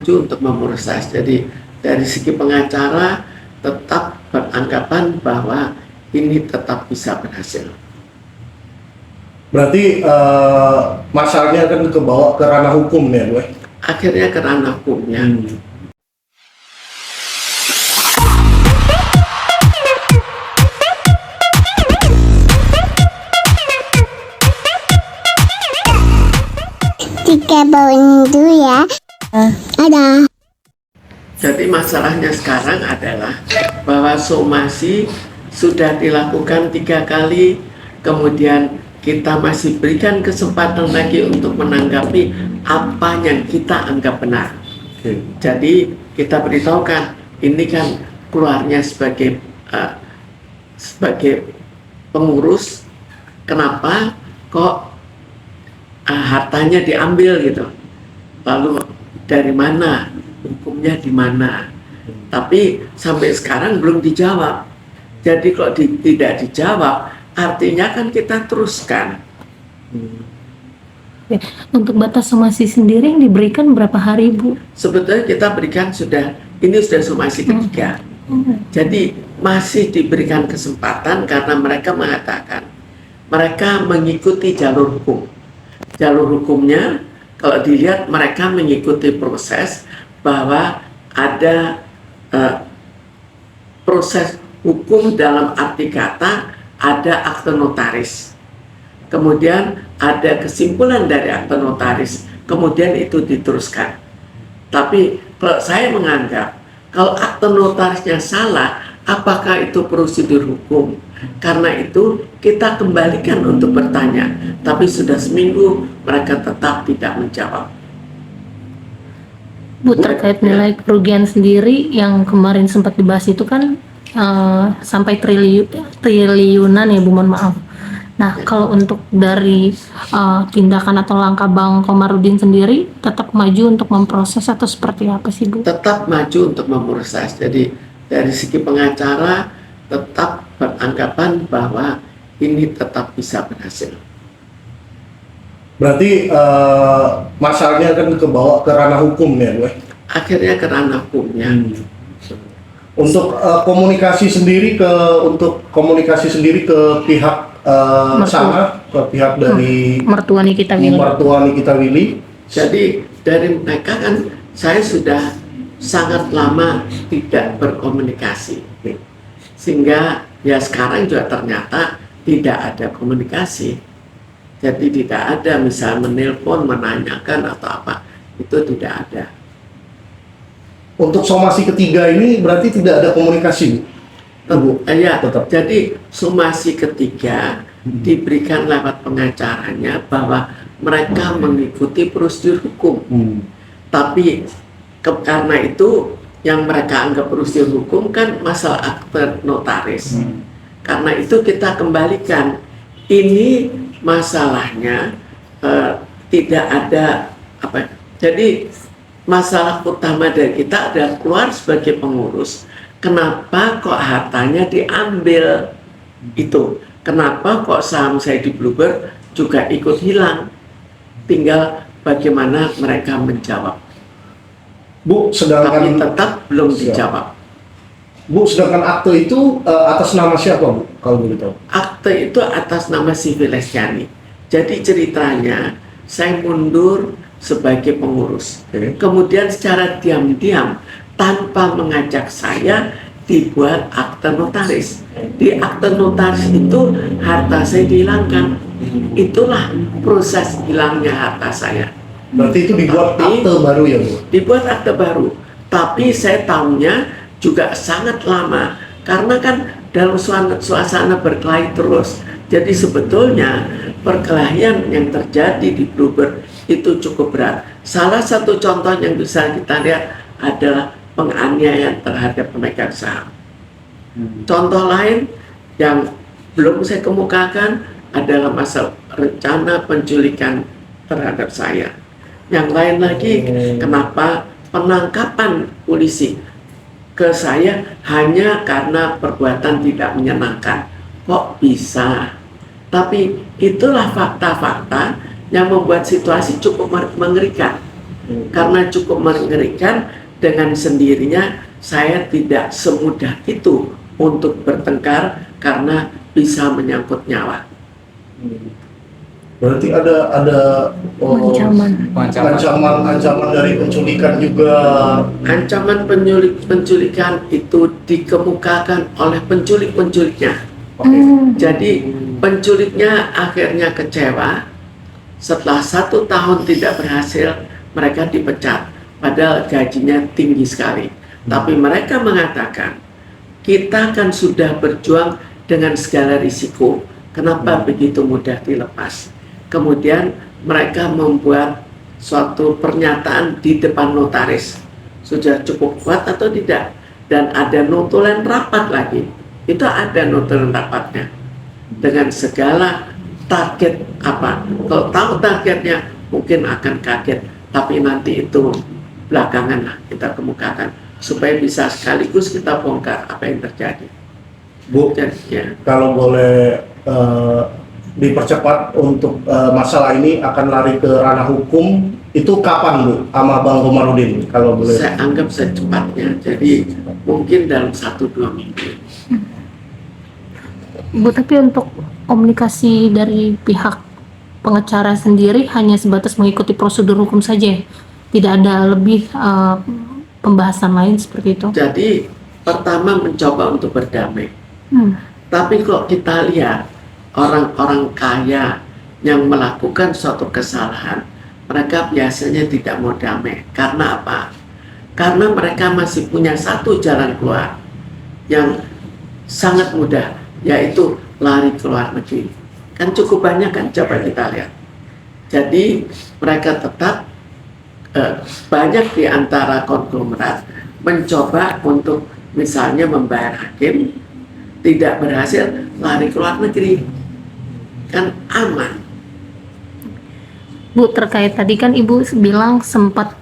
maju untuk memproses. Jadi dari segi pengacara tetap beranggapan bahwa ini tetap bisa berhasil. Berarti masalahnya akan kebawa ke ranah hukum ya, Bu? Akhirnya ke ranah hukumnya. Tiga bawang itu ya. Ada. Jadi masalahnya sekarang adalah bahwa somasi sudah dilakukan 3 kali, kemudian kita masih berikan kesempatan lagi untuk menanggapi apa yang kita anggap benar. Jadi kita beritahukan ini kan keluarnya sebagai pengurus, kenapa kok hartanya diambil gitu, lalu dari mana, hukumnya di mana. Tapi sampai sekarang belum dijawab. Jadi kalau tidak dijawab, artinya kan kita teruskan. Untuk batas somasi sendiri yang diberikan berapa hari, Bu? Sebetulnya kita berikan ini sudah somasi ketiga. Jadi masih diberikan kesempatan karena mereka mengatakan mereka mengikuti jalur hukum. Jalur hukumnya kalau dilihat mereka mengikuti proses bahwa ada proses hukum dalam arti kata ada akte notaris, kemudian ada kesimpulan dari akte notaris, kemudian itu diteruskan. Tapi kalau saya menganggap kalau akte notarisnya salah, apakah itu prosedur hukum? Karena itu kita kembalikan untuk bertanya, tapi sudah seminggu mereka tetap tidak menjawab. Bu, terkait nilai kerugian sendiri yang kemarin sempat dibahas itu kan sampai triliunan ya, Bu, mohon maaf. Nah, kalau untuk dari tindakan atau langkah Bang Komarudin sendiri tetap maju untuk memproses atau seperti apa sih, Bu? Tetap maju untuk memproses. Jadi dari segi pengacara tetap beranggapan bahwa ini tetap bisa berhasil. Berarti masalahnya akan kebawa ke ranah hukum ya, Bu? Akhirnya ke ranah hukumnya. Untuk komunikasi sendiri ke pihak sana, ke pihak dari mertua Nikita Willy. Jadi dari mereka kan saya sudah sangat lama tidak berkomunikasi, sehingga ya sekarang juga ternyata tidak ada komunikasi. Jadi tidak ada misal menelpon, menanyakan atau apa, itu tidak ada. Untuk somasi ketiga ini berarti tidak ada komunikasi, Bu? Ya, Tetap. jadi somasi ketiga diberikan lewat pengacaranya bahwa mereka mengikuti prosedur hukum. Tapi karena itu yang mereka anggap prosedur hukum kan masalah akte notaris. Karena itu kita kembalikan, ini masalahnya tidak ada apa. Jadi masalah utama dari kita adalah keluar sebagai pengurus. Kenapa kok hartanya diambil? Itu. Kenapa kok saham saya di Bluebird juga ikut hilang? Tinggal bagaimana mereka menjawab. Bu, Tapi tetap belum dijawab. Bu, sedangkan akte itu atas nama siapa, Bu? Kalau begitu? Akte itu atas nama si Lestiani. Jadi ceritanya saya mundur sebagai pengurus. Kemudian secara diam-diam tanpa mengajak saya dibuat akte notaris. Di akte notaris itu harta saya dihilangkan. Itulah proses hilangnya harta saya. Berarti itu dibuat akte baru ya, Bu? Dibuat akte baru. Tapi saya tahunya juga sangat lama karena kan dalam suasana berkelahi terus. Jadi sebetulnya perkelahian yang terjadi di Bluebird itu cukup berat. Salah satu contoh yang bisa kita lihat adalah penganiayaan terhadap pemegang saham. Contoh lain yang belum saya kemukakan adalah masalah rencana penculikan terhadap saya. Yang lain lagi, kenapa penangkapan polisi ke saya hanya karena perbuatan tidak menyenangkan. Kok bisa? Tapi itulah fakta-fakta yang membuat situasi cukup mengerikan. Karena cukup mengerikan, dengan sendirinya saya tidak semudah itu untuk bertengkar karena bisa menyangkut nyawa. Berarti ada ancaman dari penculikan juga. Ancaman penculikan itu dikemukakan oleh penculiknya. Jadi penculiknya akhirnya kecewa. Setelah 1 tahun tidak berhasil, mereka dipecat. Padahal gajinya tinggi sekali. Tapi mereka mengatakan, kita kan sudah berjuang dengan segala risiko. Kenapa begitu mudah dilepas? Kemudian mereka membuat suatu pernyataan di depan notaris. Sudah cukup kuat atau tidak? Dan ada notulen rapat lagi. Itu ada notulen rapatnya. Dengan segala target apa? Kalau tahu targetnya mungkin akan kaget. Tapi nanti itu belakangan lah kita kemukakan. Supaya bisa sekaligus kita bongkar apa yang terjadi. Bu, ya. Kalau boleh dipercepat untuk masalah ini akan lari ke ranah hukum, itu kapan Bu sama Bang Komarudin kalau boleh? Saya anggap secepatnya, jadi mungkin dalam 1-2 minggu. Bu, tapi untuk komunikasi dari pihak pengacara sendiri hanya sebatas mengikuti prosedur hukum saja, tidak ada lebih pembahasan lain seperti itu? Jadi pertama mencoba untuk berdamai. Tapi kalau kita lihat orang-orang kaya yang melakukan suatu kesalahan, mereka biasanya tidak mau damai. Karena apa? Karena mereka masih punya satu jalan keluar yang sangat mudah, yaitu lari ke luar negeri. Kan cukup banyak kan, coba kita lihat. Jadi mereka tetap banyak di antara konglomerat mencoba untuk misalnya membayar hakim, tidak berhasil, lari ke luar negeri, kan aman. Bu, terkait tadi kan Ibu bilang sempat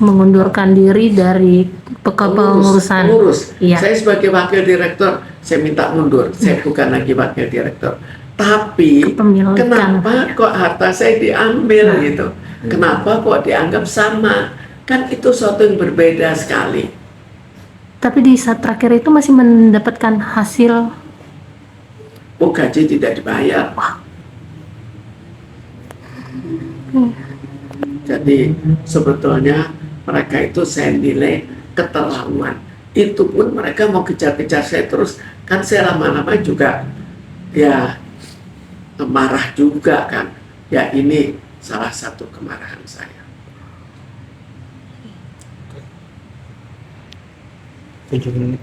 mengundurkan diri dari pengurusan. Pengurus. Iya. Saya sebagai wakil direktur, saya minta mundur. Saya bukan lagi wakil direktur. Tapi kenapa kok harta saya diambil gitu? Kenapa kok dianggap sama? Kan itu suatu yang berbeda sekali. Tapi di saat terakhir itu masih mendapatkan hasil. Oh, gaji tidak dibayar. Jadi sebetulnya mereka itu saya nilai keterlaluan. Itu pun mereka mau kejar-kejar saya terus. Kan saya lama-lama juga ya marah juga kan. Ya ini salah satu kemarahan saya. Tujuh menit.